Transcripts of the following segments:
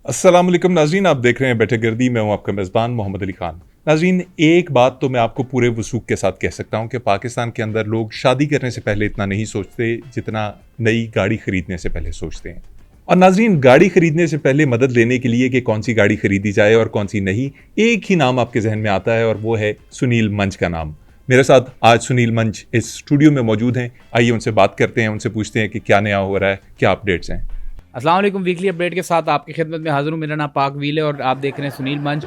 अस्सलाम वालेकुम नाज़रीन, आप देख रहे हैं बैठक गर्दी। मैं हूं आपका मेज़बान मोहम्मद अली खान। नाज़रीन, एक बात तो मैं आपको पूरे वसूख के साथ कह सकता हूं कि पाकिस्तान के अंदर लोग शादी करने से पहले इतना नहीं सोचते जितना नई गाड़ी खरीदने से पहले सोचते हैं। और नाज़रीन, गाड़ी खरीदने से पहले मदद लेने के लिए कि कौन सी गाड़ी खरीदी जाए और कौन सी नहीं, एक ही नाम आपके जहन में आता है और वो है सुनील मंच का नाम। मेरे साथ आज सुनील मंच इस स्टूडियो में मौजूद हैं। आइए उनसे बात करते हैं, उनसे पूछते हैं कि क्या नया हो रहा है, क्या अपडेट्स हैं। अस्सलाम वालेकुम। वीकली अपडेट के साथ आपकी खिदमत में हाज़िर हूँ। मेरा नाम पाक व्हील है और आप देख रहे हैं सुनील मंच।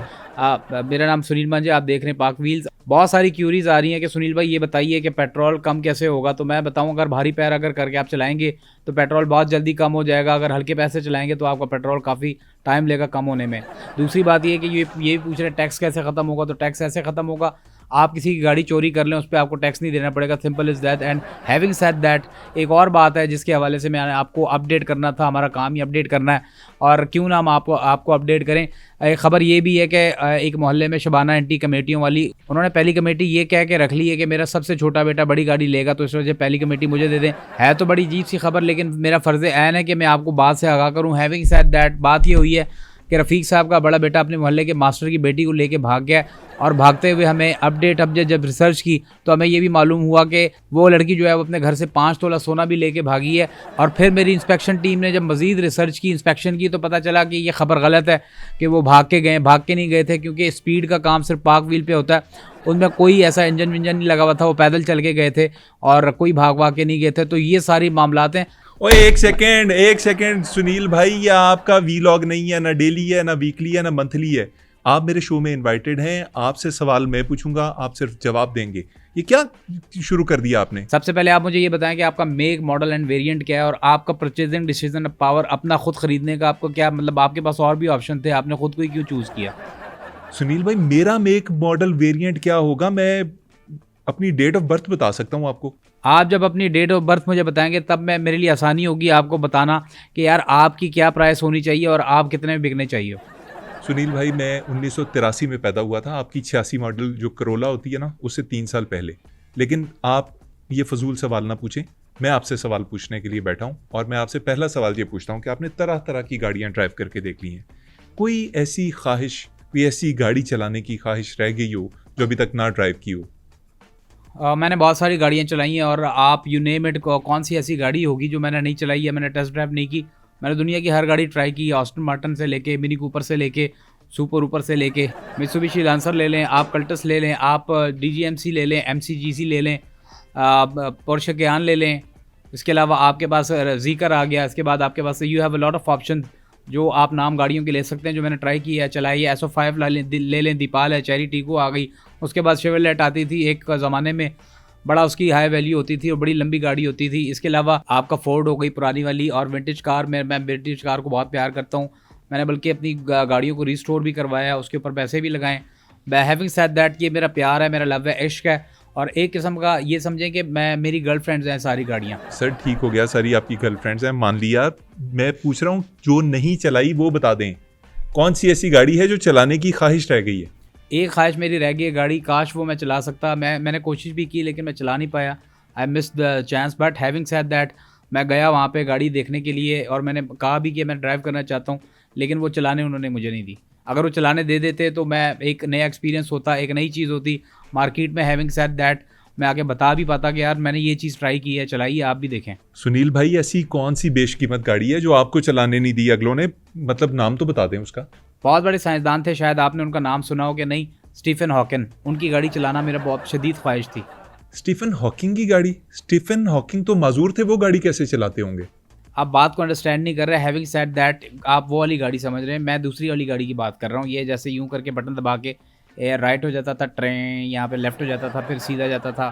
मेरा नाम सुनील मंच है, आप देख रहे हैं पाक व्हील्स। बहुत सारी क्यूरीज आ रही हैं कि सुनील भाई ये बताइए कि पेट्रोल कम कैसे होगा। तो मैं बताऊँ, अगर भारी पैर अगर करके आप चलाएंगे तो पेट्रोल बहुत जल्दी कम हो जाएगा। अगर हल्के पैसे चलाएंगे तो आपका पेट्रोल काफ़ी टाइम लेगा कम होने में। दूसरी बात ये है कि ये भी पूछ रहे हैं टैक्स कैसे ख़त्म होगा। तो टैक्स ऐसे ख़त्म होगा, आप किसी की गाड़ी चोरी कर लें उस पर आपको टैक्स नहीं देना पड़ेगा। Simple is that. And having said that, एक और बात है जिसके हवाले से मैंने आपको अपडेट करना था। हमारा काम ही अपडेट करना है और क्यों ना हम आपको अपडेट करें। एक ख़बर ये भी है कि एक मोहल्ले में शबाना एंटी कमेटियों वाली, उन्होंने पहली कमेटी ये कह के रख ली है कि मेरा सबसे छोटा बेटा बड़ी गाड़ी लेगा तो इस वजह से पहली कमेटी मुझे दे दें। है तो बड़ी अजीब सी खबर, लेकिन मेरा फ़र्ज़ ऐन है कि मैं आपको बात से आगाह करूँ। हैविंग सेड दैट, बात ये हुई है कि रफ़ीक साहब का बड़ा बेटा अपने मोहल्ले के मास्टर की बेटी को लेके भाग गया और भागते हुए हमें अपडेट अब जब रिसर्च की तो हमें ये भी मालूम हुआ कि वो लड़की जो है वो अपने घर से 5 तोला सोना भी लेके भागी है। और फिर मेरी इंस्पेक्शन टीम ने जब मज़ीद रिसर्च की, इंस्पेक्शन की, तो पता चला कि ये खबर गलत है कि वो भाग के नहीं गए थे, क्योंकि स्पीड का काम सिर्फ पाक व्हील पे होता है। उनमें कोई ऐसा इंजन विंजन नहीं लगा हुआ था, वो पैदल चल के गए थे और कोई भाग के नहीं गए थे। तो ये सारी मामलात हैं। ओए एक सेकंड सुनील भाई, ये आपका वीलॉग नहीं है, ना डेली है, ना वीकली है, ना मंथली है। आप मेरे शो में इनवाइटेड हैं, आपसे सवाल मैं पूछूंगा, आप सिर्फ जवाब देंगे। ये क्या शुरू कर दिया आपने? सबसे पहले आप मुझे ये बताएं कि आपका मेक, मॉडल एंड वेरिएंट क्या है और आपका परचेजिंग डिसीजन पावर अपना खुद खरीदने का आपको क्या, मतलब आपके पास और भी ऑप्शन थे, आपने खुद को ही क्यों चूज़ किया? सुनील भाई, मेरा मेक मॉडल वेरिएंट क्या होगा? मैं अपनी डेट ऑफ बर्थ बता सकता हूँ आपको। आप जब अपनी डेट ऑफ बर्थ मुझे बताएंगे तब मैं, मेरे लिए आसानी होगी आपको बताना कि यार आपकी क्या प्राइस होनी चाहिए और आप कितने में बिकने चाहिए। सुनील भाई, मैं 1983 में पैदा हुआ था। आपकी 86 मॉडल जो करोला होती है ना, उससे 3 साल पहले। लेकिन आप ये फजूल सवाल ना पूछें। मैं आपसे सवाल पूछने के लिए बैठा हूँ और मैं आपसे पहला सवाल ये पूछता हूँ कि आपने तरह तरह की गाड़ियाँ ड्राइव करके देख ली हैं। कोई ऐसी ख्वाहिश, कोई ऐसी गाड़ी चलाने की ख्वाहिश रह गई हो जो अभी तक ना ड्राइव की हो? मैंने बहुत सारी गाड़ियाँ चलाई हैं और आप यू नेम इट, कौन सी ऐसी गाड़ी होगी जो मैंने नहीं चलाई है, मैंने टेस्ट ड्राइव नहीं की। मैंने दुनिया की हर गाड़ी ट्राई की, ऑस्टन मार्टिन से लेके मिनी कूपर से लेके सुपर ऊपर से लेके मित्सुबिशी लांसर ले लें, आप कल्टस ले लें, आप DGMC ले लें, MCGC ले लें, पोर्शे कैयान ले लें। इसके अलावा आपके पास ज़ीकर आ गया। इसके बाद आपके पास you have a lot of option जो आप नाम गाड़ियों के ले सकते हैं जो मैंने ट्राई की है, चलाई है। SO5 ले लें, दीपाल है, चेरी टीगो आ गई। उसके बाद शेवरलेट आती थी एक ज़माने में, बड़ा उसकी हाई वैल्यू होती थी और बड़ी लंबी गाड़ी होती थी। इसके अलावा आपका फोर्ड हो गई पुरानी वाली, और विंटेज कार में मैं विंटेज कार को बहुत प्यार करता हूँ। मैंने बल्कि अपनी गाड़ियों को रिस्टोर भी करवाया, उसके ऊपर पैसे भी लगाएं। हैविंग सेड दैट, ये मेरा प्यार है, मेरा लव है, इश्क है। और एक किस्म का ये समझें कि मैं, मेरी गर्लफ्रेंड्स हैं सारी गाड़ियाँ। सर ठीक हो गया, सारी आपकी गर्लफ्रेंड्स हैं, मान लिया। मैं पूछ रहा हूँ जो नहीं चलाई वो बता दें। कौन सी ऐसी गाड़ी है जो चलाने की ख्वाहिश रह गई है? एक ख्वाहिश मेरी रह गई है गाड़ी, काश वो मैं चला सकता। मैंने कोशिश भी की लेकिन मैं चला नहीं पाया। I miss the chance. But having said that, मैं गया वहाँ पे गाड़ी देखने के लिए और मैंने कहा भी कि मैं ड्राइव करना चाहता हूँ, लेकिन वो चलाने उन्होंने मुझे नहीं दी। अगर वो चलाने दे देते तो मैं, एक नया एक्सपीरियंस होता, एक नई चीज़ होती मार्केट में। हैविंग सेड दैट, मैं आके बता भी पाता कि यार मैंने ये चीज़ ट्राई की है, चलाई है, आप भी देखें। सुनील भाई, ऐसी कौन सी बेशकीमत गाड़ी है जो आपको चलाने नहीं दी अगलों ने? मतलब नाम तो बता दें उसका। बहुत बड़े साइंसदान थे, शायद आपने उनका नाम सुना हो कि नहीं, स्टीफन हॉकिन। उनकी गाड़ी चलाना मेरा बहुत शदीद ख्वाहिश थी। स्टीफन हॉकिंग की गाड़ी? स्टीफन हॉकिंग तो माजूर थे, वो गाड़ी कैसे चलाते होंगे? आप बात को अंडरस्टैंड नहीं कर रहे। हैविंग सेड दैट, आप वो वाली गाड़ी समझ रहे हैं, मैं दूसरी वाली गाड़ी की बात कर रहा हूँ। ये जैसे यूं करके बटन दबा के एयर राइट हो जाता था ट्रेन, यहाँ पे लेफ्ट हो जाता था, फिर सीधा जाता था,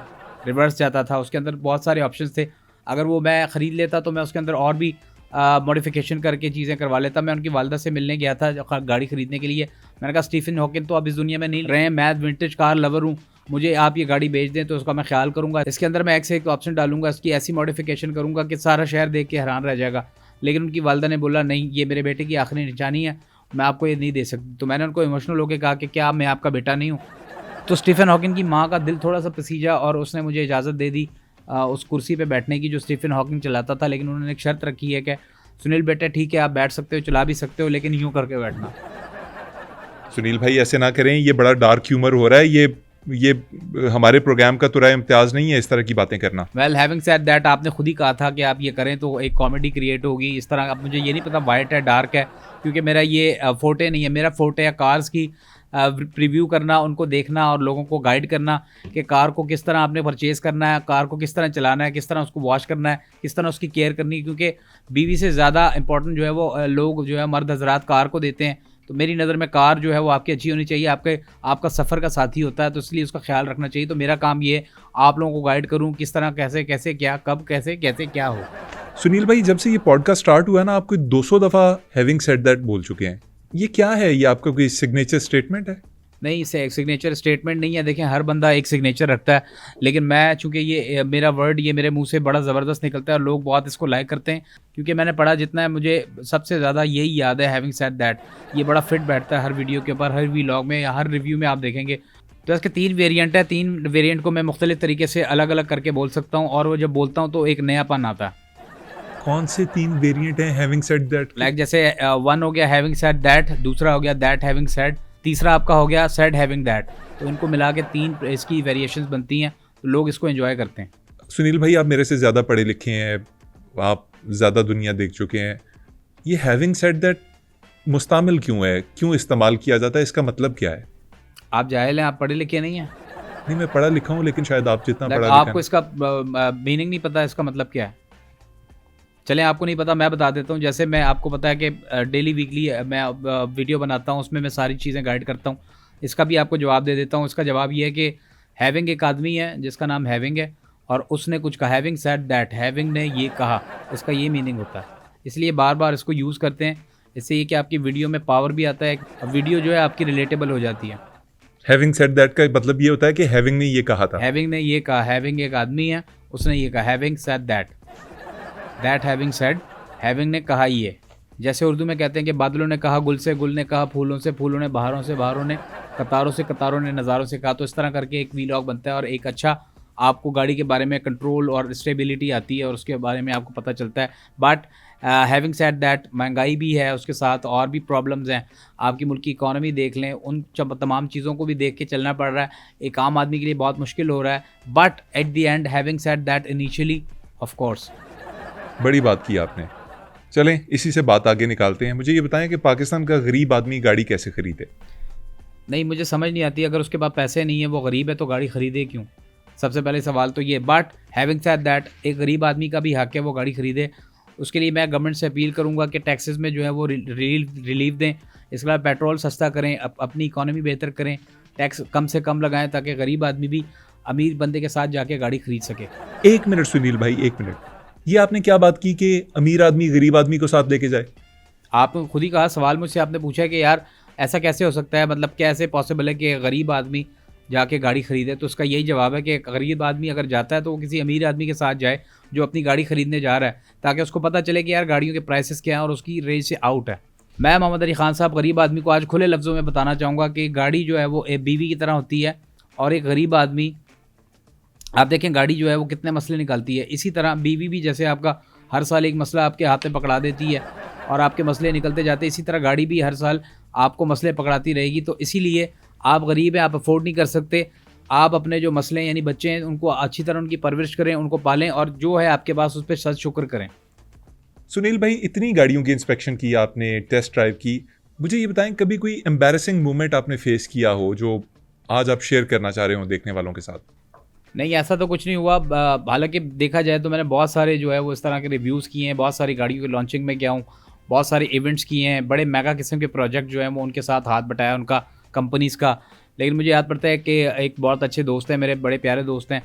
रिवर्स जाता था। उसके अंदर बहुत सारे ऑप्शंस थे। अगर वो मैं ख़रीद लेता तो मैं उसके अंदर और भी मॉडिफिकेशन करके चीज़ें करवा लेता। मैं उनकी वालदा से मिलने गया था गाड़ी ख़रीदने के लिए। मैंने कहा स्टीफन हॉकिन तो अब इस दुनिया में नहीं रहे हैं, मैं विंटेज कार लवर हूँ, मुझे आप ये गाड़ी बेच दें तो उसका मैं ख्याल करूँगा। इसके अंदर मैं एक से एक ऑप्शन डालूंगा, इसकी ऐसी मॉडिफिकेशन करूँगा कि सारा शहर देख के हैरान रह जाएगा। लेकिन उनकी वालदा ने बोला नहीं, ये मेरे बेटे की आखिरी निशानी है, मैं आपको ये नहीं दे सकती। तो मैंने उनको इमोशनल होकर कहा कि क्या मैं आपका बेटा नहीं हूँ? तो स्टीफन हॉकिंग की माँ का दिल थोड़ा सा पसीजा और उसने मुझे इजाज़त दे दी उस कुर्सी पे बैठने की जो स्टीफन हॉकिंग चलाता था। लेकिन उन्होंने एक शर्त रखी है कि सुनील बेटा ठीक है, आप बैठ सकते हो, चला भी सकते हो, लेकिन यूँ करके बैठना। सुनील भाई ऐसे ना करें, ये बड़ा डार्क ह्यूमर हो रहा है, ये हमारे प्रोग्राम का तुरा इम्तियाज़ नहीं है इस तरह की बातें करना। वेल हैविंग सेड दैट, आपने खुद ही कहा था कि आप ये करें तो एक कॉमेडी क्रिएट होगी इस तरह। अब मुझे ये नहीं पता वाइट है डार्क है, क्योंकि मेरा ये फोटे नहीं है। मेरा फोटे है कार्स की प्रीव्यू करना, उनको देखना और लोगों को गाइड करना कि कार को किस तरह आपने परचेज़ करना है, कार को किस तरह चलाना है, किस तरह उसको वॉश करना है, किस तरह उसकी केयर करनी है। क्योंकि बीवी से ज़्यादा इंपॉर्टेंट जो है वो लोग जो है मर्द हजरात कार को देते हैं। तो मेरी नज़र में कार जो है वो आपकी अच्छी होनी चाहिए, आपका सफ़र का साथी होता है, तो इसलिए उसका ख्याल रखना चाहिए। तो मेरा काम ये आप लोगों को गाइड करूँ किस तरह कैसे कैसे क्या कब कैसे कैसे क्या हो। सुनील भाई, जब से ये पॉडकास्ट स्टार्ट हुआ है ना, आप कोई 200 दफ़ा हैविंग सेड दैट बोल चुके हैं। ये क्या है? ये आपका कोई सिग्नेचर स्टेटमेंट है? नहीं, इसे एक सिग्नेचर स्टेटमेंट नहीं है। देखें, हर बंदा एक सिग्नेचर रखता है, लेकिन मैं चूँकि ये मेरा वर्ड ये मेरे मुंह से बड़ा ज़बरदस्त निकलता है और लोग बहुत इसको लाइक करते हैं, क्योंकि मैंने पढ़ा जितना है मुझे सबसे ज़्यादा यही याद है, हैविंग सेड दैट। ये बड़ा फिट बैठता है हर वीडियो के ऊपर, हर व्लॉग में या हर रिव्यू में आप देखेंगे। तो इसके 3 वेरिएंट है, 3 वेरिएंट को मैं मुख्तलिफ तरीके से अलग अलग करके बोल सकता हूँ, और वो जब बोलता हूँ तो एक नयापन आता है। कौन से 3 वेरिएंट हैं हैविंग सेड दैट? लाइक जैसे 1 हो गया हैविंग सेड दैट, दूसरा हो गया दैट हैविंग सेड, तीसरा आपका हो गया सेड हैविंग दैट। तो इनको मिला के 3 इसकी वेरिएशंस बनती हैं, तो लोग इसको एंजॉय करते हैं। सुनील भाई, आप मेरे से ज़्यादा पढ़े लिखे हैं, आप ज़्यादा दुनिया देख चुके हैं। ये हैविंग सेड दैट मुस्तामिल क्यों है, क्यों इस्तेमाल किया जाता है, इसका मतलब क्या है? आप जाहिल हैं, आप पढ़े लिखे नहीं हैं। नहीं, मैं पढ़ा लिखा हूँ, लेकिन शायद आप जितना पढ़ा लिखा आपको इसका मीनिंग नहीं पता, इसका मतलब क्या है। चलें, आपको नहीं पता, मैं बता देता हूँ। जैसे मैं आपको पता है कि डेली वीकली मैं वीडियो बनाता हूँ, उसमें मैं सारी चीज़ें गाइड करता हूँ। इसका भी आपको जवाब दे देता हूँ। इसका जवाब ये है कि हैविंग एक आदमी है जिसका नाम हैविंग है, और उसने कुछ कहा, हैविंग सेड दैट, हैविंग ने ये कहा, इसका ये मीनिंग होता है। इसलिए बार बार इसको यूज़ करते हैं। इससे ये कि आपकी वीडियो में पावर भी आता है, वीडियो जो है आपकी रिलेटेबल हो जाती है। हैविंग सेड दैट का मतलब ये होता है कि हैविंग ने ये कहा था। हैविंग ने ये कहा, हैविंग एक आदमी है, उसने ये कहा, having said that, that having said, having ने कहा ये। जैसे उर्दू में कहते हैं कि बादलों ने कहा गुल से, गुल ने कहा फूलों से, फूलों ने बहारों से, बहारों ने कतारों से, कतारों ने नज़ारों से कहा। तो इस तरह करके एक व्लॉग बनता है, और एक अच्छा आपको गाड़ी के बारे में कंट्रोल और स्टेबिलिटी आती है, और उसके बारे में आपको पता चलता है। बट हैविंग सेड दैट, महंगाई भी है, उसके साथ और भी प्रॉब्लम्स हैं। आपकी मुल्क की इकॉनमी देख लें, उन तमाम चीज़ों को भी देख के चलना पड़ रहा है। एक आम आदमी के लिए बहुत मुश्किल हो रहा है। But at the end having said that, initially of course. बड़ी बात की आपने। चलें, इसी से बात आगे निकालते हैं। मुझे ये बताएं कि पाकिस्तान का गरीब आदमी गाड़ी कैसे खरीदे? नहीं, मुझे समझ नहीं आती, अगर उसके पास पैसे नहीं है, वो गरीब है, तो गाड़ी खरीदे क्यों? सबसे पहले सवाल तो ये। बट हैविंग सेड दैट, एक गरीब आदमी का भी हक है वो गाड़ी खरीदे। उसके लिए मैं गवर्नमेंट से अपील करूंगा कि टैक्सेस में जो है वो रिलीफ दें। इसके अलावा पेट्रोल सस्ता करें, अपनी इकॉनमी बेहतर करें, टैक्स कम से कम लगाएं, ताकि गरीब आदमी भी अमीर बंदे के साथ जाके गाड़ी खरीद सके। 1 मिनट सुनील भाई, 1 मिनट। ये आपने क्या बात की कि अमीर आदमी गरीब आदमी को साथ लेके जाए? आपने खुद ही कहा, सवाल मुझसे आपने पूछा कि यार ऐसा कैसे हो सकता है, मतलब कैसे पॉसिबल है कि गरीब आदमी जाके गाड़ी खरीदे। तो उसका यही जवाब है कि गरीब आदमी अगर जाता है तो वो किसी अमीर आदमी के साथ जाए जो अपनी गाड़ी खरीदने जा रहा है, ताकि उसको पता चले कि यार गाड़ियों के प्राइसेस क्या हैं और उसकी रेंज से आउट है। मैं मोहम्मद अली खान साहब गरीब आदमी को आज खुले लफ्ज़ों में बताना चाहूँगा कि गाड़ी जो है वो एक बीवी की तरह होती है, और एक गरीब आदमी, आप देखें गाड़ी जो है वो कितने मसले निकालती है। इसी तरह बीवी भी जैसे आपका हर साल एक मसला आपके हाथ में पकड़ा देती है और आपके मसले निकलते जाते हैं, इसी तरह गाड़ी भी हर साल आपको मसले पकड़ाती रहेगी। तो इसीलिए आप गरीब हैं, आप अफोर्ड नहीं कर सकते, आप अपने जो मसले यानी बच्चे हैं उनको अच्छी तरह उनकी परवरिश करें, उनको पालें, और जो है आपके पास उस पर सच शुक्र करें। सुनील भाई, इतनी गाड़ियों की इंस्पेक्शन की आपने, टेस्ट ड्राइव की, मुझे ये बताएं कभी कोई एम्बैरेसिंग मोमेंट आपने फेस किया हो जो आज आप शेयर करना चाह रहे हो देखने वालों के साथ? नहीं, ऐसा तो कुछ नहीं हुआ। हालांकि देखा जाए तो मैंने बहुत सारे जो है वो इस तरह के रिव्यूज़ किए हैं, बहुत सारी गाड़ियों की लॉन्चिंग में गया हूँ, बहुत सारे इवेंट्स किए हैं, बड़े मेगा किस्म के प्रोजेक्ट जो हैं वो उनके साथ हाथ बटाया उनका कंपनीज़ का। लेकिन मुझे याद पड़ता है कि एक बहुत अच्छे दोस्त हैं मेरे, बड़े प्यारे दोस्त हैं,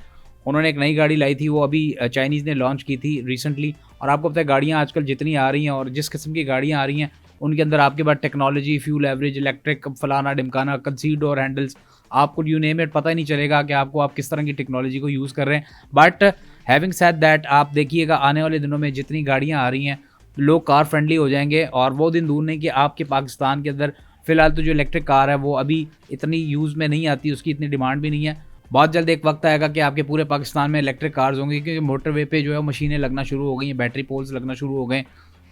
उन्होंने एक नई गाड़ी लाई थी, वो अभी चाइनीज़ ने लॉन्च की थी रिसेंटली। और आपको पता है गाड़ियाँ आजकल जितनी आ रही हैं और जिस किस्म की गाड़ियाँ आ रही हैं उनके अंदर आपके पास टेक्नोलॉजी, फ्यूल एवरेज, इलेक्ट्रिक, फलाना डिमकाना, कंसीड डोर हैंडल्स, आपको यू नेम इट, पता ही नहीं चलेगा कि आप किस तरह की टेक्नोलॉजी को यूज़ कर रहे हैं। बट हैविंग सेड दैट, आप देखिएगा आने वाले दिनों में जितनी गाड़ियाँ आ रही हैं लोग कार फ्रेंडली हो जाएंगे, और वो दिन दूर नहीं कि आपके पाकिस्तान के अंदर फ़िलहाल तो जो इलेक्ट्रिक कार है वो अभी इतनी यूज़ में नहीं आती, उसकी इतनी डिमांड भी नहीं है। बहुत जल्द एक वक्त आएगा कि आपके पूरे पाकिस्तान में इलेक्ट्रिक कार्स होंगी, क्योंकि मोटरवे पे जो है मशीनें लगना शुरू हो गई हैं, बैटरी पोल्स लगना शुरू हो गए,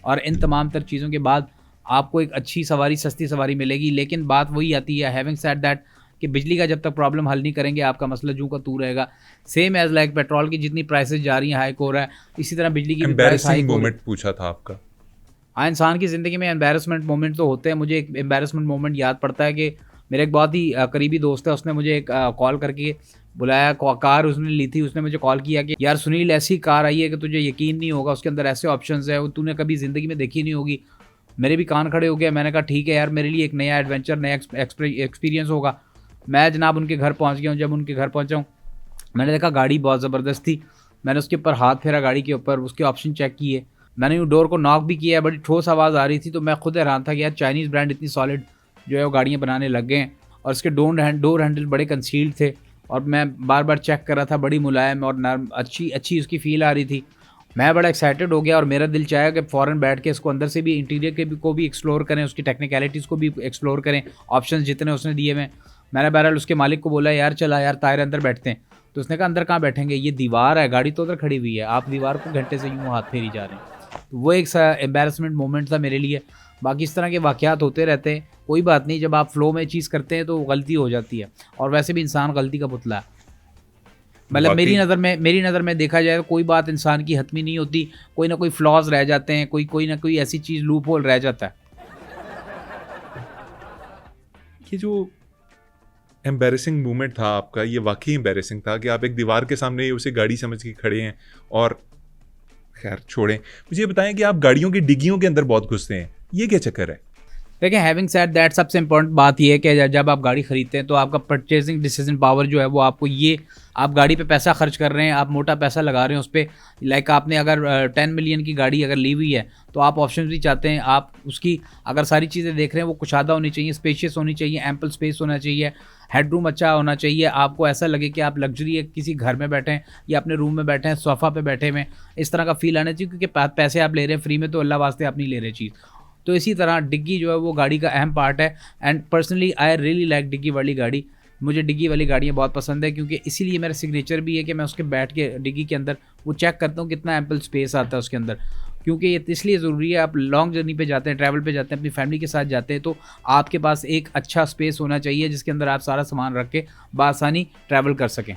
और इन तमाम तर चीज़ों के बाद आपको एक अच्छी सवारी, सस्ती सवारी मिलेगी। लेकिन बात वही आती है, हैविंग सेड दैट, कि बिजली का जब तक प्रॉब्लम हल नहीं करेंगे आपका मसला जूं का तू रहेगा। सेम एज़ लाइक पेट्रोल की जितनी प्राइसेस जा रही हैं हाइक हो रहा है, इसी तरह बिजली की भी प्राइस हाइक एम्बैरेसिंग हो रही है। मोमेंट पूछा था आपका। हाँ, इंसान की ज़िंदगी में एम्बैरेसमेंट मोमेंट तो होते हैं। मुझे एक एम्बैरेसमेंट मोमेंट याद पड़ता है कि मेरा एक बहुत ही करीबी दोस्त है, उसने मुझे एक कॉल करके बुलाया, कार उसने ली थी, उसने मुझे कॉल किया कि यार सुनील, ऐसी कार आई है कि तुझे यकीन नहीं होगा, उसके अंदर ऐसे ऑप्शंस है वो तूने कभी ज़िंदगी में देखी नहीं होगी। मेरे भी कान खड़े हो गए। मैंने कहा ठीक है यार, मेरे लिए एक नया एडवेंचर, नया एक्सपीरियंस होगा। मैं जनाब उनके घर पहुँच गया हूँ। जब उनके घर पहुँचा हूँ, मैंने देखा गाड़ी बहुत ज़बरदस्त थी। मैंने उसके ऊपर हाथ फेरा, गाड़ी के ऊपर उसके ऑप्शन चेक किए। मैंने यूँ डोर को नॉक भी किया है, बड़ी ठोस आवाज़ आ रही थी। तो मैं खुद हैरान था कि यार चाइनीज़ ब्रांड इतनी सॉलिड जो है वो गाड़ियाँ बनाने लग गए हैं। और इसके डोर हैंडल बड़े कंसील्ड थे और मैं बार बार चेक कर रहा था। बड़ी मुलायम और नरम, अच्छी उसकी फ़ील आ रही थी। मैं बड़ा एक्साइटेड हो गया और मेरा दिल चाहा कि फ़ौरन बैठ के इसको अंदर से भी, इंटीरियर के भी को भी एक्सप्लोर करें, उसकी टेक्निकलिटीज़ को भी एक्सप्लोर करें, ऑप्शंस जितने उसने दिए हुए। मैंने बहरहाल उसके मालिक को बोला यार चला यार ताहिर अंदर बैठते हैं। तो उसने कहा अंदर कहाँ बैठेंगे, ये दीवार है, गाड़ी तो उधर खड़ी हुई है, आप दीवार को घंटे से यूँ हाथ फेरी जा रहे हैं। तो वो एक सा एम्बैरेसमेंट मोमेंट था मेरे लिए। बाकी इस तरह के वाक़यात होते रहते हैं, कोई बात नहीं, जब आप फ़्लो में चीज़ करते हैं तो गलती हो जाती है। और वैसे भी इंसान गलती का पुतला है। मतलब वाकई मेरी नज़र में देखा जाए तो कोई बात इंसान की हतमी नहीं होती, कोई ना कोई फ्लॉज़ रह जाते हैं, कोई ना कोई ऐसी चीज़, लूप होल रह जाता है। ये जो एम्बैरेसिंग मोमेंट था आपका, ये वाकई एम्बैरेसिंग था कि आप एक दीवार के सामने उसे गाड़ी समझ के खड़े हैं। और खैर छोड़ें, मुझे ये बताएं कि आप गाड़ियों की डिग्गियों के अंदर बहुत घुसते हैं, ये क्या चक्कर है? देखिए, हैविंग सेड दैट, सबसे इंपॉर्टेंट बात ये है कि जब आप गाड़ी खरीदते हैं तो आपका परचेजिंग डिसीजन पावर जो है वो आपको, ये आप गाड़ी पे पैसा खर्च कर रहे हैं, आप मोटा पैसा लगा रहे हैं उस पर। लाइक आपने अगर 10 मिलियन की गाड़ी अगर ली हुई है तो आप ऑप्शन भी चाहते हैं, आप उसकी अगर सारी चीज़ें देख रहे हैं वो कुशादा होनी चाहिए, स्पेशियस होनी चाहिए, एम्पल स्पेस होना चाहिए, हेडरूम अच्छा होना चाहिए, आपको ऐसा लगे कि आप लग्जरी किसी घर में बैठे हैं या अपने रूम में बैठे हैं, सोफ़ा पे बैठे हुए, इस तरह का फील आना चाहिए। क्योंकि पैसे आप ले रहे हैं फ्री में, तो अल्लाह वास्ते आप नहीं ले रहे चीज़। तो इसी तरह डिग्गी जो है वो गाड़ी का अहम पार्ट है। And personally I really like डिग्गी वाली गाड़ी। मुझे डिग्गी वाली गाड़ियाँ बहुत पसंद है, क्योंकि इसीलिए मेरा सिग्नेचर भी है कि मैं उसके बैठ के डिग्गी के अंदर वो चेक करता हूँ कितना एम्पल स्पेस आता है उसके अंदर। क्योंकि ये इसलिए ज़रूरी है, आप लॉन्ग जर्नी पे जाते हैं, ट्रैवल पे जाते हैं, अपनी फैमिली के साथ जाते हैं, तो आपके पास एक अच्छा स्पेस होना चाहिए जिसके अंदर आप सारा सामान रख के बआसानी ट्रैवल कर सकें।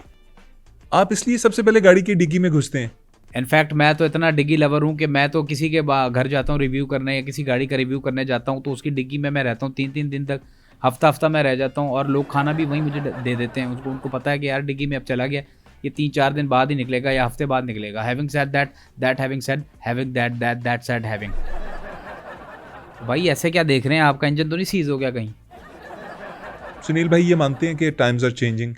आप इसलिए सबसे पहले गाड़ी की डिग्गी में घुसते हैं? इनफैक्ट मैं तो इतना डिग्गी लवर हूँ कि मैं तो किसी के घर जाता हूँ रिव्यू करने, या किसी गाड़ी का रिव्यू करने जाता हूँ तो उसकी डिग्गी में मैं रहता हूँ 3-3 दिन तक, हफ्ता मैं रह जाता हूँ। और लोग खाना भी वहीं मुझे दे देते हैं, उनको पता है कि यार डिग्गी में अब चला गया, ये 3-4 दिन बाद ही निकलेगा या हफ्ते बाद निकलेगा। Having said that having said having that said having. भाई ऐसे क्या देख रहे हैं, आपका इंजन तो नहीं सीज हो गया कहीं? सुनील भाई, ये मानते हैं कि times are changing?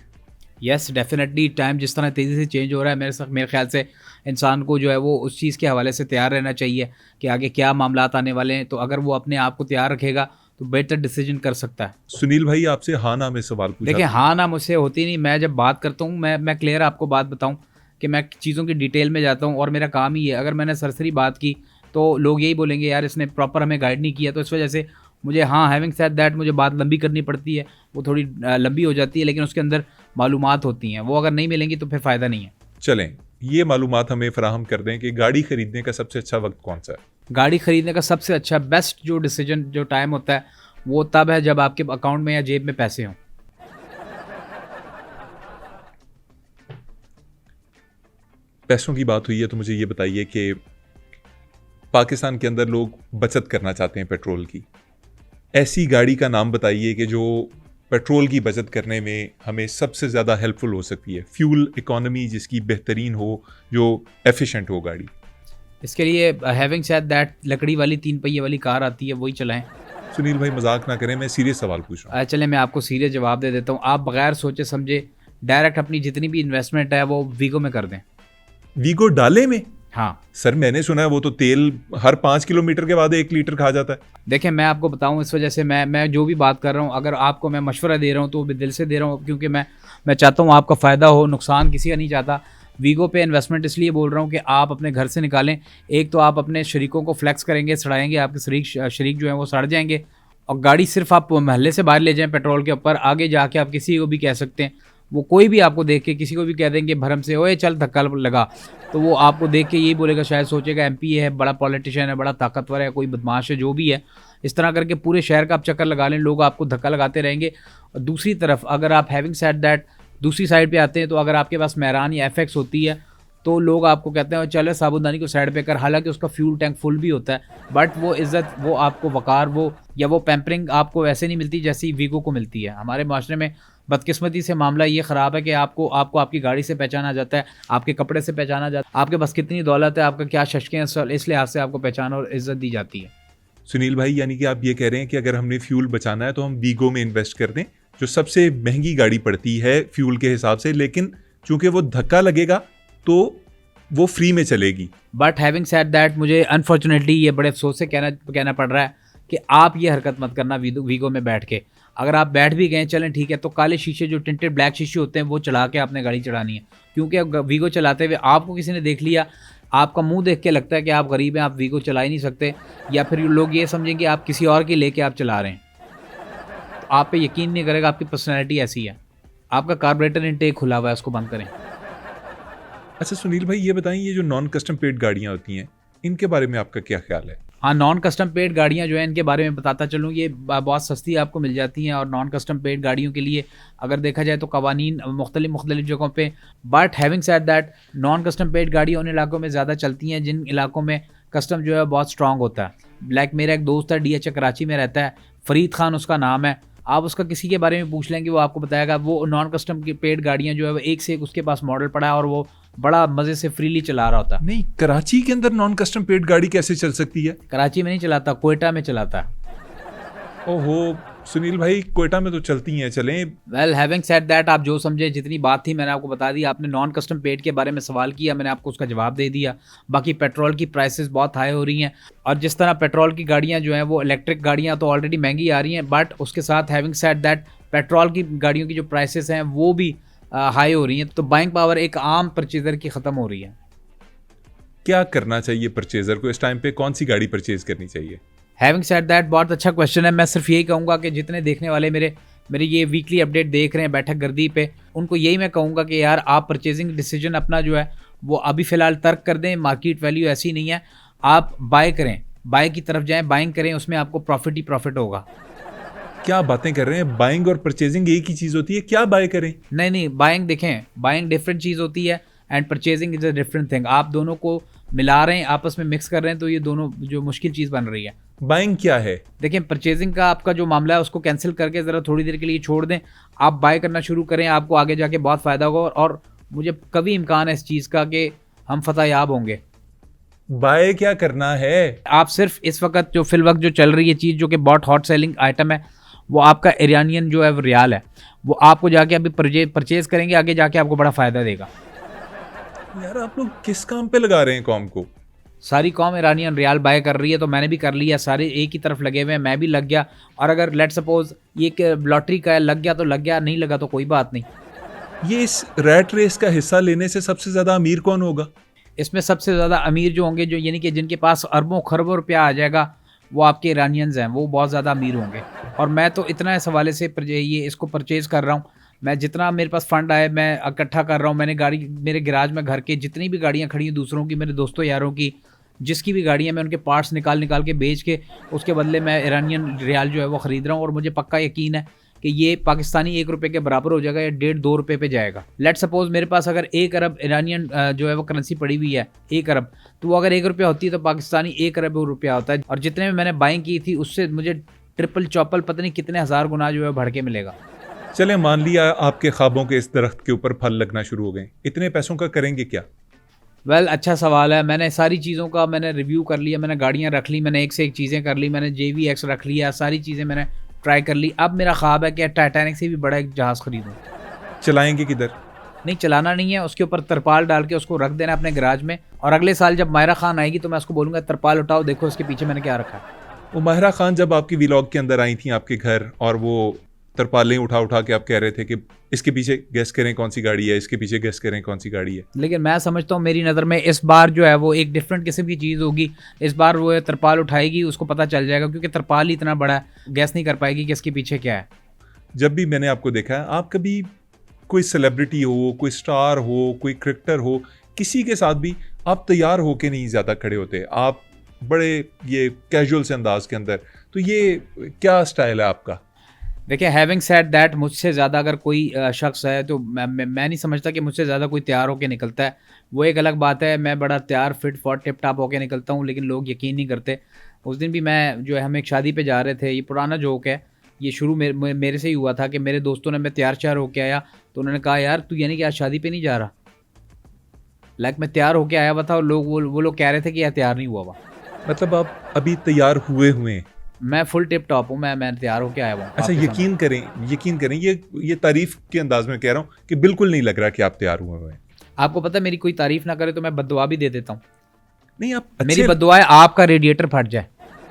Yes definitely, time जिस तरह तेज़ी से चेंज हो रहा है, मेरे ख्याल से इंसान को जो है वो उस चीज़ के हवाले से तैयार रहना चाहिए कि आगे क्या मामलात आने वाले हैं। तो अगर वो अपने आप को तैयार रखेगा तो बेहतर डिसीजन कर सकता है। सुनील भाई, आपसे हाँ ना में सवाल पूछा देखिए, था। हाँ ना मुझसे होती नहीं। मैं जब बात करता हूँ, मैं क्लियर आपको बात बताऊँ कि मैं चीज़ों की डिटेल में जाता हूँ और मेरा काम ही है। अगर मैंने सरसरी बात की तो लोग यही बोलेंगे यार इसने प्रॉपर हमें गाइड नहीं किया। तो इस वजह से मुझे, हाँ, हैविंग सेड दैट, मुझे बात लंबी करनी पड़ती है, वो थोड़ी लंबी हो जाती है, लेकिन उसके अंदर मालूमात होती हैं, वो अगर नहीं मिलेंगी तो फिर फ़ायदा नहीं है। चलें, ये मालूमात हमें फराहम कर दें कि गाड़ी खरीदने का सबसे अच्छा वक्त कौन सा है? गाड़ी खरीदने का सबसे अच्छा बेस्ट जो डिसीजन, जो टाइम होता है, वो तब है जब आपके अकाउंट में या जेब में पैसे हों। पैसों की बात हुई है तो मुझे ये बताइए कि पाकिस्तान के अंदर लोग बचत करना चाहते हैं पेट्रोल की। ऐसी गाड़ी का नाम बताइए कि जो पेट्रोल की बचत करने में हमें सबसे ज़्यादा हेल्पफुल हो सकती है, फ्यूल इकोनॉमी जिसकी बेहतरीन हो, जो एफिशिएंट हो गाड़ी। इसके लिए हैविंग सेड दैट, लकड़ी वाली 3 पहिए वाली कार आती है, वही चलाएं। सुनील भाई, मजाक ना करें, मैं सीरियस सवाल पूछ रहा हूँ। चलें, मैं आपको सीरियस जवाब दे देता हूँ। आप बगैर सोचे समझे डायरेक्ट अपनी जितनी भी इन्वेस्टमेंट है वो वीगो में कर दें। वीगो डाले में? हाँ सर, मैंने सुना है वो तो तेल हर 5 किलोमीटर के बाद 1 लीटर खा जाता है। देखें, मैं आपको बताऊं, इस वजह से मैं जो भी बात कर रहा हूं, अगर आपको मैं मशवरा दे रहा हूं तो वो भी दिल से दे रहा हूं, क्योंकि मैं चाहता हूं आपका फ़ायदा हो, नुकसान किसी का नहीं चाहता। वीगो पे इन्वेस्टमेंट इसलिए बोल रहा हूं कि आप अपने घर से निकालें। एक तो आप अपने शरीकों को फ्लेक्स करेंगे, सड़ाएंगे, आपके शरीक जो हैं वो सड़ जाएंगे। और गाड़ी सिर्फ आप महल्ले से बाहर ले जाएं पेट्रोल के ऊपर, आगे जाके आप किसी को भी कह सकते हैं वो कोई भी आपको देख के किसी को भी कह देंगे भरम से, ओए चल धक्का लगा, तो वो आपको देख के यही बोलेगा, शायद सोचेगा एमपी है, बड़ा पॉलिटिशियन है, बड़ा ताकतवर है, कोई बदमाश है, जो भी है। इस तरह करके पूरे शहर का आप चक्कर लगा लें, लोग आपको धक्का लगाते रहेंगे। और दूसरी तरफ अगर आप हैविंग सेड दैट दूसरी साइड पे आते हैं, तो अगर आपके पास मेहरान या एफएक्स होती है तो लोग आपको कहते हैं चलो साबुनदानी को साइड पे कर, हालांकि उसका फ्यूल टैंक फुल भी होता है, बट वो इज़्ज़त, वो आपको वकार, वो या वो पैम्परिंग आपको वैसे नहीं मिलती जैसी वीगो को मिलती है। हमारे माशरे में बदकिस्मती से मामला ये ख़राब है कि आपको आपकी गाड़ी से पहचाना जाता है, आपके कपड़े से पहचाना जाता है, आपके पास कितनी दौलत है, आपका क्या शशके हैं, इस लिहाज से आपको पहचान और इज़्ज़त दी जाती है। सुनील भाई, यानी कि आप ये कह रहे हैं कि अगर हमने फ्यूल बचाना है तो हम वीगो में इन्वेस्ट कर दें, जो सबसे महंगी गाड़ी पड़ती है फ्यूल के हिसाब से, लेकिन चूंकि वो धक्का लगेगा तो वो फ्री में चलेगी। बट हैविंग सेड दैट, मुझे अनफॉर्चुनेटली ये बड़े अफसोस से कहना पड़ रहा है कि आप ये हरकत मत करना वीगो में बैठ के। अगर आप बैठ भी गए, चलें ठीक है, तो काले शीशे जो टिंटेड ब्लैक शीशे होते हैं वो चढ़ा के आपने गाड़ी चढ़ानी है, क्योंकि वीगो चलाते हुए आपको किसी ने देख लिया, आपका मुंह देख के लगता है कि आप गरीब हैं, आप वीगो चला ही नहीं सकते, या फिर लोग ये समझेंगे आप किसी और की लेके आप चला रहे हैं, तो आप पे यकीन नहीं करेगा। आपकी पर्सनैलिटी ऐसी है। आपका कार्बोरेटर इनटेक खुला हुआ है, उसको बंद करें। अच्छा सुनील भाई, ये बताएं, ये जो नॉन कस्टम पेड गाड़ियां होती हैं, इनके बारे में आपका क्या ख्याल है? हाँ, नॉन कस्टम पेड गाड़ियाँ जो है, इनके बारे में बताता चलूँ, ये बहुत सस्ती आपको मिल जाती हैं। और नॉन कस्टम पेड गाड़ियों के लिए अगर देखा जाए तो कवानीन मुख्तलिफ जगहों पे, but having said that, non custom paid गाड़ियाँ उन इलाकों में ज़्यादा चलती हैं जिन इलाकों में कस्टम जो है बहुत स्ट्रॉन्ग होता है। लाइक मेरा एक दोस्त है, DH कराची में रहता है, फरीद खान उसका नाम है, आप उसका किसी के बारे में पूछ लेंगे, वो आपको बताएगा वो नॉन कस्टम की पेड गाड़ियाँ जो है वो एक से एक उसके पास मॉडल पड़ा है और वो बड़ा मज़े से फ्रीली चला रहा होता है। नहीं, कराची के अंदर नॉन कस्टम पेड गाड़ी कैसे चल सकती है? कराची में नहीं चलाता, कोयटा में चलाता है। ओहो सुनील भाई, कोयटा में तो चलती हैं, चलें। वेल हैविंग सेड दैट, आप जो समझे, जितनी बात थी मैंने आपको बता दी। आपने नॉन कस्टम पेड के बारे में सवाल किया, मैंने आपको उसका जवाब दे दिया। बाकी पेट्रोल की प्राइसेस बहुत हाई हो रही हैं, और जिस तरह पेट्रोल की गाड़ियाँ जो हैं वो इलेक्ट्रिक गाड़ियाँ तो ऑलरेडी महंगी आ रही हैं, बट उसके साथ हैविंग सेड दैट पेट्रोल की गाड़ियों की जो प्राइसेस हैं वो भी हाई हो रही हैं। तो बाइंग पावर एक आम परचेजर की ख़त्म हो रही है। क्या करना चाहिए परचेजर को इस टाइम पे? कौन सी गाड़ी परचेज करनी चाहिए? हैविंग सेड दैट, बहुत अच्छा क्वेश्चन है। मैं सिर्फ यही कहूँगा कि जितने देखने वाले मेरे ये वीकली अपडेट देख रहे हैं बैठक गर्दी पे, उनको यही मैं कहूँगा कि यार आप परचेजिंग डिसीजन अपना जो है वो अभी फ़िलहाल तर्क कर दें। मार्केट वैल्यू ऐसी नहीं है, आप बाय करें, बाय की तरफ जाएँ, बाइंग करें, उसमें आपको प्रॉफिट ही प्रॉफिट होगा। क्या बातें कर रहे हैं? बाइंग और परचेजिंग एक ही चीज़ होती है? क्या बाय करें? नहीं, बाइंग देखें, बाइंग डिफरेंट चीज़ होती है and purchasing is a different thing. आप दोनों को मिला रहे हैं, आपस में मिक्स कर रहे हैं, तो ये दोनों जो मुश्किल चीज़ बन रही है। बाइंग क्या है? देखिए, परचेजिंग का आपका जो मामला है उसको कैंसिल करके ज़रा थोड़ी देर के लिए छोड़ दें, आप बाय करना शुरू करें, आपको आगे जाके बहुत फ़ायदा होगा। और मुझे कभी इम्कान है इस चीज़ का कि हम फतहयाब होंगे। बाय क्या करना है? आप सिर्फ इस वक्त जो फिल वक्त जो चल रही है चीज़, जो कि बहुत हॉट सेलिंग आइटम है, वो आपका ईरानियन जो है वो रियाल है, वो आपको जाके अभी परचेज करेंगे, आगे जाके आपको बड़ा फ़ायदा देगा। यार आप लोग किस काम पे लगा रहे हैं कौम को? सारी कौम ईरानियन रियाल बाय कर रही है, तो मैंने भी कर लिया, सारे एक ही तरफ लगे हुए हैं, मैं भी लग गया। और अगर लेट सपोज ये लॉटरी का है, लग गया तो लग गया, नहीं लगा तो कोई बात नहीं। ये इस रैट रेस का हिस्सा लेने से सबसे ज़्यादा अमीर कौन होगा? इसमें सबसे ज़्यादा अमीर जो होंगे, जो यानी कि जिनके पास अरबों खरबों रुपया आ जाएगा, वो आपके ईरानियंस हैं, वो बहुत ज़्यादा अमीर होंगे। और मैं तो इतना इस हवाले से ये इसको परचेज़ कर रहा हूँ, मैं जितना मेरे पास फ़ंड आए मैं इकट्ठा कर रहा हूँ। मैंने गाड़ी, मेरे गैराज में घर के जितनी भी गाड़ियाँ खड़ी हैं दूसरों की, मेरे दोस्तों यारों की, जिसकी भी गाड़ियाँ, मैं उनके पार्ट्स निकाल के बेच के उसके बदले मैं ईरानियन रियाल जो है वो ख़रीद रहा हूँ। और मुझे पक्का यकीन है कि ये पाकिस्तानी 1 रुपये के बराबर हो जाएगा या 1.5-2 रुपये पे जाएगा। लेट सपोज मेरे पास अगर 1 अरब ईरानियन जो है वो करेंसी पड़ी हुई है, 1 अरब, तो वो अगर 1 रुपया होती है तो पाकिस्तानी 1 अरब रुपया होता है। और जितने में मैंने बाइंग की थी उससे मुझे ट्रिपल चौपल पता नहीं कितने हज़ार गुना जो है बढ़ के मिलेगा। चले, मान लिया आपके ख्वाबों के इस दरख्त के ऊपर फल लगना शुरू हो गए, इतने पैसों का करेंगे क्या? वेल अच्छा सवाल है। मैंने सारी चीज़ों का मैंने रिव्यू कर लिया, मैंने गाड़ियाँ रख ली, मैंने एक से एक चीज़ें कर ली, मैंने JVX रख लिया, सारी चीज़ें मैंने ट्राई कर ली। अब मेरा ख्वाब है कि टाइटैनिक से भी बड़ा एक जहाज़ ख़रीदूँ। चलाएंगे किधर? नहीं, चलाना नहीं है, उसके ऊपर तरपाल डाल के उसको रख देना अपने गैराज में, और अगले साल जब मायरा खान आएगी तो मैं उसको बोलूँगा तरपाल उठाओ, देखो इसके पीछे मैंने क्या रखा है। वो माहिरा खान जब आपकी व्लॉग के अंदर आई थी आपके घर, और वो तरपालें उठा के आप कह रहे थे कि इसके पीछे गेस करें कौन सी गाड़ी है, इसके पीछे गेस करें कौन सी गाड़ी है। लेकिन मैं समझता हूँ, मेरी नज़र में इस बार जो है वो एक डिफरेंट किस्म की चीज़ होगी। इस बार वो तरपाल उठाएगी, उसको पता चल जाएगा, क्योंकि तरपाल ही इतना बड़ा है, गैस नहीं कर पाएगी कि इसके पीछे क्या है। जब भी मैंने आपको देखा है, आप कभी कोई सेलिब्रिटी हो, कोई स्टार हो, कोई क्रिकेटर हो, किसी के साथ भी आप तैयार होके नहीं ज़्यादा खड़े होते, आप बड़े ये कैजुअल से अंदाज के अंदर, तो ये क्या स्टाइल है आपका? देखिए, हैविंग सेड दैट, मुझसे ज़्यादा अगर कोई शख्स है तो मैं नहीं समझता कि मुझसे ज़्यादा कोई तैयार होके निकलता है। वो एक अलग बात है, मैं बड़ा तैयार फिट फॉर टिप टाप होके निकलता हूँ, लेकिन लोग यकीन नहीं करते। उस दिन भी मैं जो है, हम एक शादी पे जा रहे थे, ये पुराना जोक है, ये शुरू मेरे से ही हुआ था कि मेरे दोस्तों ने, मैं तैयार श्यार होके आया तो उन्होंने कहा, यार तू यानी कि आज शादी पे नहीं जा रहा? लाइक मैं तैयार होके आया हुआ था और लोग वो लोग कह रहे थे कि यार तैयार नहीं हुआ हुआ। मतलब आप अभी तैयार हुए हैं? मैं फुल टिप टॉप हूँ, मैं तैयार होके आया हुआ हूँ। अच्छा, यकीन करें, ये तारीफ के अंदाज में कह रहा हूँ कि बिल्कुल नहीं लग रहा कि आप तैयार हुए हैं। आपको पता है, मेरी कोई तारीफ ना करे तो मैं बद्दुआ भी दे देता हूँ। नहीं, आप मेरी बद्दुआ है आपका रेडिएटर फट जाए।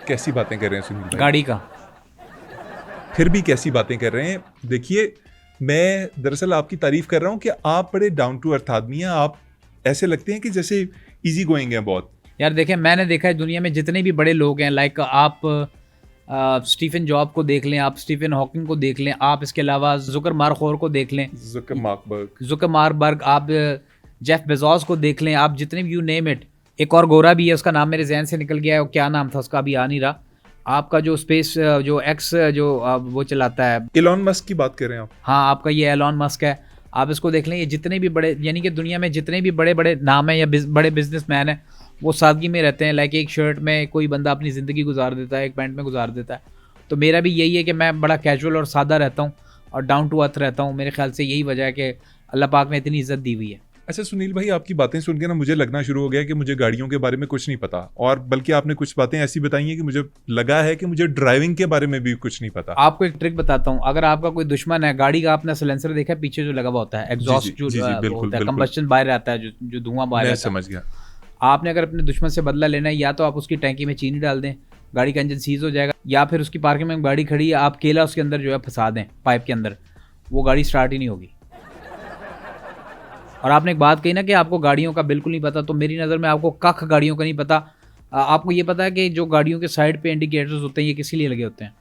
कैसी बातें कर रहे हैं सुनील भाई? गाड़ी का। फिर भी कैसी बातें कर रहे हैं? देखिए, मैं दरअसल आपकी तारीफ कर रहा हूँ कि आप बड़े डाउन टू अर्थ आदमी हैं। आप ऐसे लगते हैं कि जैसे इजी गोइंग हैं बहुत। यार देखिए, मैंने देखा है दुनिया में जितने भी बड़े लोग हैं, लाइक आप स्टीफन जॉब को देख लें, आप स्टीफन हॉकिंग को देख लें, आप इसके अलावा जुकर मारखोर को देख लें, जुकर मारबर्ग, आप जेफ बेजोस को देख लें, आप जितने भी, यू नेम इट। एक और गोरा भी है, उसका नाम मेरे जहन से निकल गया है, क्या नाम था उसका, अभी आ नहीं रहा। आपका जो स्पेस जो एक्स जो वो चलाता है, एलॉन मस्क की बात कर रहे हैं आप? हाँ, आपका ये एलॉन मस्क है। आप इसको देख लें, ये जितने भी बड़े, यानी कि दुनिया में जितने भी बड़े बड़े नाम हैं या बड़े बिजनेसमैन हैं, वो सादगी में रहते हैं। लाइक एक शर्ट में कोई बंदा अपनी ज़िंदगी गुजार देता है, एक पैंट में गुजार देता है। तो मेरा भी यही है कि मैं बड़ा कैजुअल और सादा रहता हूँ और डाउन टू अर्थ रहता हूँ। मेरे ख्याल से यही वजह है कि अल्लाह पाक ने इतनी इज्जत दी हुई है। अच्छा सुनील भाई, आपकी बातें सुन के ना मुझे लगना शुरू हो गया कि मुझे गाड़ियों के बारे में कुछ नहीं पता, और बल्कि आपने कुछ बातें ऐसी बताई हैं कि मुझे लगा है कि मुझे ड्राइविंग के बारे में भी कुछ नहीं पता। आपको एक ट्रिक बताता हूँ, अगर आपका कोई दुश्मन है, गाड़ी का आपने साइलेंसर देखा है, पीछे जो लगा हुआ होता है एग्जॉस्ट, जो होता है, कंबस्शन बाहर आता है, जो धुआं बाहर आता है। समझ गया। आपने अगर अपने दुश्मन से बदला लेना है, या तो आप उसकी टैंकी में चीनी डाल दें, गाड़ी का इंजन सीज हो जाएगा, या फिर उसकी पार्किंग में गाड़ी खड़ी है, आप केला उसके अंदर जो है फंसा दें पाइप के अंदर, वो गाड़ी स्टार्ट ही नहीं होगी। और आपने एक बात कही ना कि आपको गाड़ियों का बिल्कुल नहीं पता, तो मेरी नज़र में आपको कख गाड़ियों का नहीं पता। आपको ये पता है कि जो गाड़ियों के साइड पे इंडिकेटर्स होते हैं, ये किस लिए लगे होते हैं?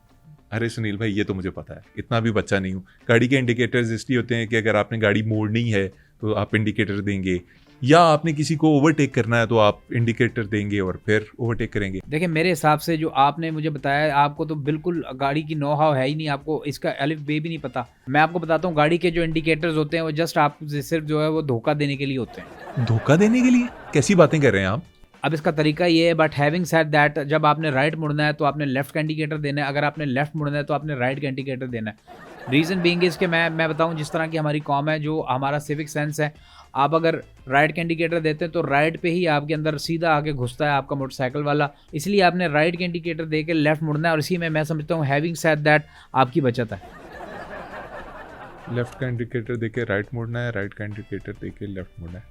अरे सुनील भाई, ये तो मुझे पता है, इतना भी बच्चा नहीं हूँ। गाड़ी के इंडिकेटर्स इसलिए होते हैं कि अगर आपने गाड़ी मोड़नी है तो आप इंडिकेटर देंगे, या आपने किसी को ओवरटेक करना है तो आप इंडिकेटर देंगे और फिर ओवरटेक करेंगे। देखिए, मेरे हिसाब से जो आपने मुझे बताया, आपको तो बिल्कुल गाड़ी की नो हाउ है ही नहीं, आपको इसका अलिफ बे भी नहीं पता। मैं आपको बताता हूँ, गाड़ी के जो इंडिकेटर्स होते हैं वो जस्ट आपको सिर्फ जो है वो धोखा देने के लिए होते हैं। धोखा देने के लिए? कैसी बातें कर रहे हैं आप? अब इसका तरीका ये है, बट हैविंग सेड दैट, जब आपने राइट मुड़ना है तो आपने लेफ्ट का इंडिकेटर देना है, अगर आपने लेफ्ट मुड़ना है तो आपने राइट का इंडिकेटर देना है। रीज़न बीइंग इज़ कि मैं बताऊं, जिस तरह की हमारी कॉम है, जो हमारा सिविक सेंस है, आप अगर राइट का इंडिकेटर देते हैं तो राइट पे ही आपके अंदर सीधा आके घुसता है आपका मोटरसाइकिल वाला, इसलिए आपने राइट के इंडिकेटर दे के लेफ्ट मुड़ना है, और इसी में मैं समझता हूँ हैविंग सेड दैट आपकी बचत है। लेफ्ट का इंडिकेटर देके राइट मुड़ना है, राइट का इंडिकेटर देके लेफ्ट मुड़ना है।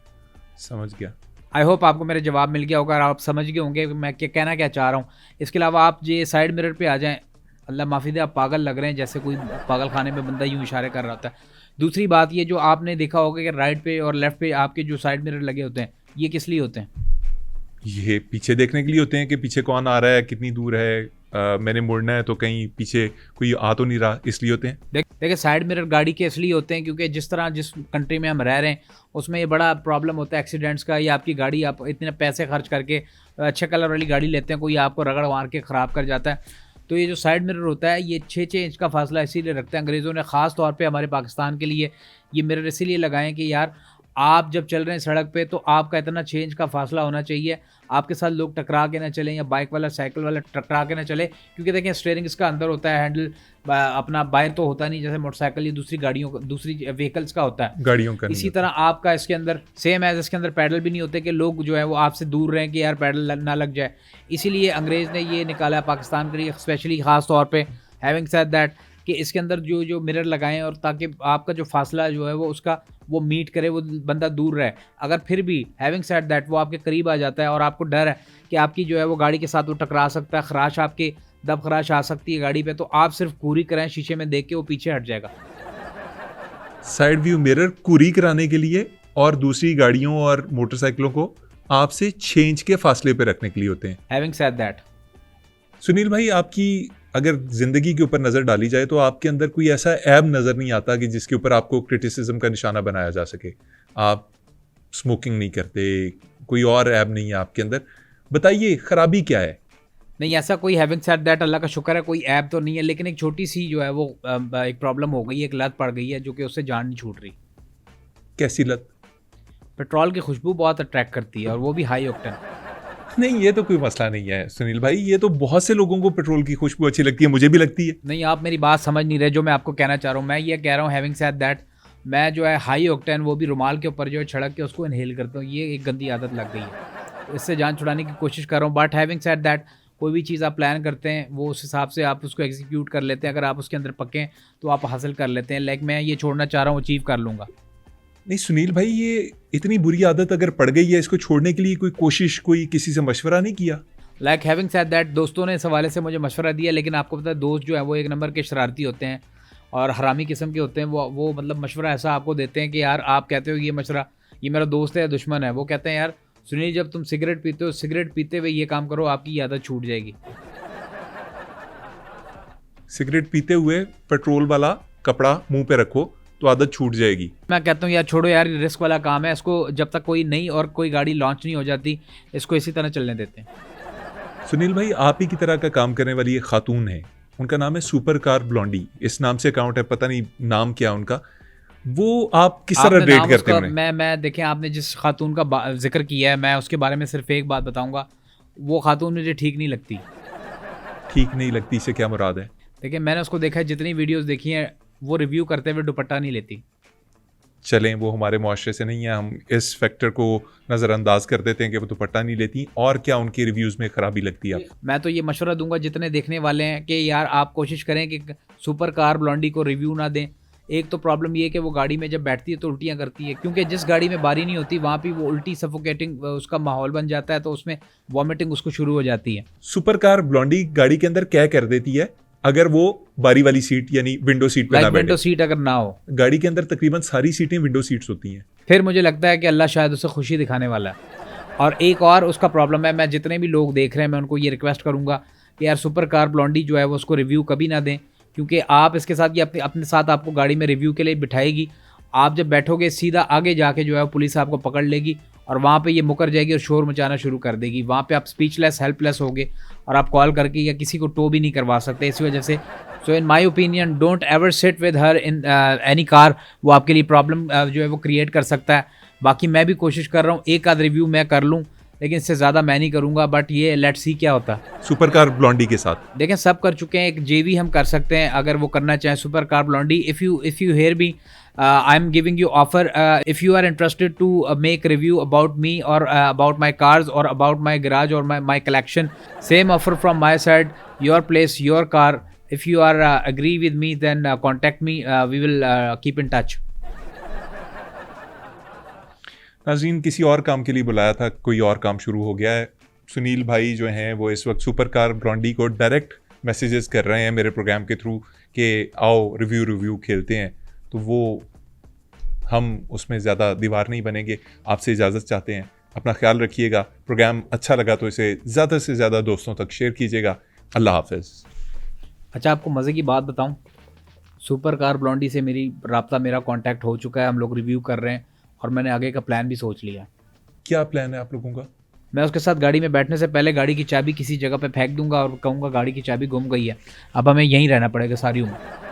समझ गया। आई होप आपको मेरा जवाब मिल गया होगा और आप समझ गए होंगे मैं क्या कहना क्या चाह रहा हूँ। इसके अलावा आप ये साइड मिरर पे आ जाएं, अल्लाह माफ़ी दे, आप पागल लग रहे हैं, जैसे कोई पागल खाने में बंदा यूँ इशारे कर रहा होता है। दूसरी बात, ये जो आपने देखा होगा कि राइट पे और लेफ्ट पे आपके जो साइड मिरर लगे होते हैं, ये किस लिए होते हैं? ये पीछे देखने के लिए होते हैं कि पीछे कौन आ रहा है, कितनी दूर है, मैंने मुड़ना है तो कहीं पीछे कोई आ तो नहीं रहा, इसलिए होते हैं। देखिए, साइड मिरर गाड़ी के इसलिए होते हैं क्योंकि जिस कंट्री में हम रह रहे हैं उसमें ये बड़ा प्रॉब्लम होता है एक्सीडेंट्स का, या आपकी गाड़ी, आप इतने पैसे खर्च करके अच्छे कलर वाली गाड़ी लेते हैं, कोई आपको रगड़ मार के ख़राब कर जाता है। तो ये जो साइड मिरर होता है, ये 6-6 इंच का फासला इसीलिए रखते हैं अंग्रेज़ों ने, ख़ास तौर पे हमारे पाकिस्तान के लिए ये मिरर इसीलिए लगाएं कि यार आप जब चल रहे हैं सड़क पे तो आपका इतना 6 इंच का फासला होना चाहिए, आपके साथ लोग टकरा के ना चलें, या बाइक वाला साइकिल वाला टकरा के ना चले, क्योंकि देखें स्टीयरिंग इसका अंदर होता है, हैंडल अपना बाहर तो होता नहीं, जैसे मोटरसाइकिल या दूसरी व्हीकल्स का होता है, गाड़ियों का। इसी तरह आपका इसके अंदर सेम एज इसके अंदर पैडल भी नहीं होते कि लोग जो है वो आपसे दूर रहें कि यार पैडल ना लग जाए। इसीलिए अंग्रेज़ ने ये निकाला है पाकिस्तान के लिए स्पेशली, ख़ास तौर पे हैविंग सेड दैट, कि इसके अंदर जो मिरर लगाएं, और ताकि आपका जो फासला जो है वो उसका वो मीट करे, वो बंदा दूर रहे। अगर फिर भी हैविंग सेड दैट वो आपके करीब आ जाता है और आपको डर है कि आपकी जो है वो गाड़ी के साथ वो टकरा सकता है, खराश आपके दब खराश आ सकती है गाड़ी पे, तो आप सिर्फ कूरी करें शीशे में देख के, वो पीछे हट जाएगा। साइड व्यू मिरर कूरी कराने के लिए और दूसरी गाड़ियों और मोटरसाइकिलों को आपसे 6 इंच के फासले पे रखने के लिए होते हैं। हैविंग सेड दैट, सुनील भाई, आपकी अगर ज़िंदगी के ऊपर नज़र डाली जाए तो आपके अंदर कोई ऐसा ऐब नज़र नहीं आता कि जिसके ऊपर आपको क्रिटिसिज्म का निशाना बनाया जा सके। आप स्मोकिंग नहीं करते, कोई और ऐब नहीं है आपके अंदर। बताइए खराबी क्या है? नहीं, ऐसा कोई हैविंग सेड दैट अल्लाह का शुक्र है कोई ऐप तो नहीं है, लेकिन एक छोटी सी जो है वो एक प्रॉब्लम हो गई है, एक लत पड़ गई है जो कि उससे जान नहीं छूट रही। कैसी लत? पेट्रोल की खुशबू बहुत अट्रैक्ट करती है और वो भी हाई ऑक्टेन। नहीं, ये तो कोई मसला नहीं है सुनील भाई, ये तो बहुत से लोगों को पेट्रोल की खुशबू अच्छी लगती है, मुझे भी लगती है। नहीं, आप मेरी बात समझ नहीं रहे जो मैं आपको कहना चाह रहा हूँ। मैं ये कह रहा हूँ हैविंग सेड दैट मैं जो है हाई ऑक्टेन वो भी रुमाल के ऊपर जो है छिड़क के उसको इनहेल करता हूँ, ये एक गंदी आदत लग गई है। तो इससे जान छुड़ाने की कोशिश कर रहा हूँ। बट हैविंग सेड दैट कोई भी चीज़ आप प्लान करते हैं वो उस हिसाब से आप उसको एग्जीक्यूट कर लेते हैं। अगर आप उसके अंदर पक्के तो आप हासिल कर लेते हैं। लाइक मैं ये छोड़ना चाह रहा हूँ, अचीव कर लूँगा। नहीं सुनील भाई, ये इतनी बुरी आदत अगर पड़ गई है, इसको छोड़ने के लिए कोई कोशिश, कोई किसी से मशवरा नहीं किया? लाइक हैविंग सेड दैट दोस्तों ने इस हवाले से मुझे मशवरा दिया, लेकिन आपको पता है दोस्त जो है वो एक नंबर के शरारती होते हैं और हरामी किस्म के होते हैं। वो मतलब मशवरा ऐसा आपको देते हैं कि यार आप कहते हो ये मशवरा, ये मेरा दोस्त है या दुश्मन है, वो कहते हैं यार सुनील जब तुम सिगरेट पीते हो, सिगरेट पीते हुए ये काम करो, आपकी आदत छूट जाएगी। सिगरेट पीते हुए पेट्रोल वाला कपड़ा मुंह पे रखो तो आदत छूट जाएगी। मैं कहता हूँ यार छोड़ो यार, ये रिस्क वाला काम है, इसको जब तक कोई नई और कोई गाड़ी लॉन्च नहीं हो जाती इसको इसी तरह चलने देते हैं। सुनील भाई, आप ही की तरह का काम करने वाली एक खातून है, उनका नाम है सुपर कार ब्लॉन्डी, इस नाम से अकाउंट है, पता नहीं नाम क्या उनका, वो आप किस तरह आपने रेट नाम करते उसका हैं? मैं देखें, आपने जिस खातून का जिक्र किया है मैं उसके बारे में सिर्फ एक बात बताऊंगा, वो खातून मुझे ठीक नहीं लगती। ठीक नहीं लगती से क्या मुराद है? देखिए मैंने उसको देखा है, जितनी वीडियोस देखी हैं वो रिव्यू करते हुए दुपट्टा नहीं लेती। चलें, वो हमारे मुआशरे से नहीं है, हम इस फैक्टर को नज़रअंदाज कर देते हैं कि वो दुपट्टा नहीं लेती। और क्या उनके रिव्यूज़ में खराबी लगती है आपको? मैं तो ये मशवरा दूंगा जितने देखने वाले हैं कि यार आप कोशिश करें कि सुपर कार ब्लॉन्डी को रिव्यू ना दें। एक तो प्रॉब्लम ये है कि वो गाड़ी में जब बैठती है तो उल्टियाँ करती है, क्योंकि जिस गाड़ी में बारी नहीं होती वहाँ पे वो उल्टी सफोकेटिंग उसका माहौल बन जाता है, तो उसमें वॉमिटिंग उसको शुरू हो जाती है। सुपर कार ब्लॉन्डी गाड़ी के अंदर क्या कर देती है अगर वो बारी वाली सीट यानी विंडो सीट पे ना लाइक बैठे? विंडो सीट अगर ना हो, गाड़ी के अंदर तकरीबन सारी सीटें विंडो सीट्स होती हैं। फिर मुझे लगता है कि अल्लाह शायद उसे खुशी दिखाने वाला है। और एक और उसका प्रॉब्लम है, मैं जितने भी लोग देख रहे हैं मैं उनको ये रिक्वेस्ट करूंगा कि यार सुपर कार ब्लॉन्डी जो है वो उसको रिव्यू कभी ना दें, क्योंकि आप इसके साथ ये अपने साथ आपको गाड़ी में रिव्यू के लिए बिठाएगी। आप जब बैठोगे सीधा आगे जाके जो है पुलिस आपको पकड़ लेगी और वहाँ पे ये मुकर जाएगी और शोर मचाना शुरू कर देगी। वहाँ पे आप स्पीचलेस हेल्पलेस होगे और आप कॉल करके या किसी को टो भी नहीं करवा सकते इस वजह से। So in my opinion don't ever sit with her in any car. वो आपके लिए प्रॉब्लम जो है वो क्रिएट कर सकता है। बाकी मैं भी कोशिश कर रहा हूँ एक आध रिव्यू मैं कर लूँ, लेकिन इससे ज़्यादा मैं नहीं करूँगा। बट ये लेट्स सी क्या होता है। सुपर कार ब्लॉन्डी के साथ देखें सब कर चुके हैं, एक जेवी हम कर सकते हैं अगर वो करना चाहें supercar Blondie. If you hear me, I am giving you offer, if you are interested to make review about me और अबाउट माई कार्स और अबाउट माई गराज और my collection, same offer from my side, your place your car. If you are agree with me then contact me, we will keep in touch. नाज़रीन, किसी और काम के लिए बुलाया था, कोई और काम शुरू हो गया है। सुनील भाई जो हैं वो इस वक्त सुपर कार ब्लॉन्डी को डायरेक्ट मैसेजेस कर रहे हैं मेरे प्रोग्राम के थ्रू कि आओ रिव्यू खेलते हैं। तो वो हम उसमें ज़्यादा दीवार नहीं बनेंगे, आपसे इजाज़त चाहते हैं। अपना ख्याल रखिएगा। प्रोग्राम अच्छा लगा तो इसे ज़्यादा से ज़्यादा दोस्तों तक शेयर कीजिएगा। अल्लाह हाफ़िज़। अच्छा आपको मज़े की बात बताऊं, सुपर कार ब्लॉन्डी से मेरा कांटेक्ट हो चुका है, हम लोग रिव्यू कर रहे हैं और मैंने आगे का प्लान भी सोच लिया। क्या प्लान है आप लोगों का? मैं उसके साथ गाड़ी में बैठने से पहले गाड़ी की चाबी किसी जगह पे फेंक दूंगा और कहूँगा गाड़ी की चाबी गुम गई है, अब हमें यहीं रहना पड़ेगा सारी उम्र।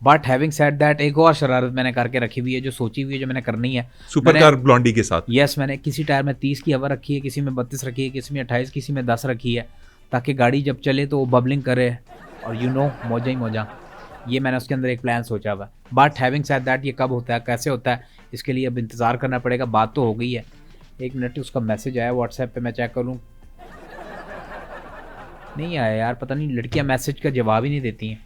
बट हैविंग सेड दैट एक और शरारत मैंने करके रखी हुई है जो सोची हुई है, जो मैंने करनी है सुपर कार ब्लॉन्डी के साथ। यस, मैंने किसी टायर में 30 की हवा रखी है, किसी में 32 रखी है, किसी में 28, किसी में 10 रखी है, ताकि गाड़ी जब चले तो वो बबलिंग करे और मौजा ही मौजा। ये मैंने उसके अंदर एक प्लान सोचा हुआ। बट हैविंग सेड दैट ये कब होता है कैसे होता है इसके लिए अब इंतज़ार करना पड़ेगा। बात तो हो गई है, 1 मिनट उसका मैसेज आया व्हाट्सएप पे, मैं चेक करूँ। नहीं आया यार, पता नहीं लड़कियां मैसेज का जवाब ही नहीं देती हैं।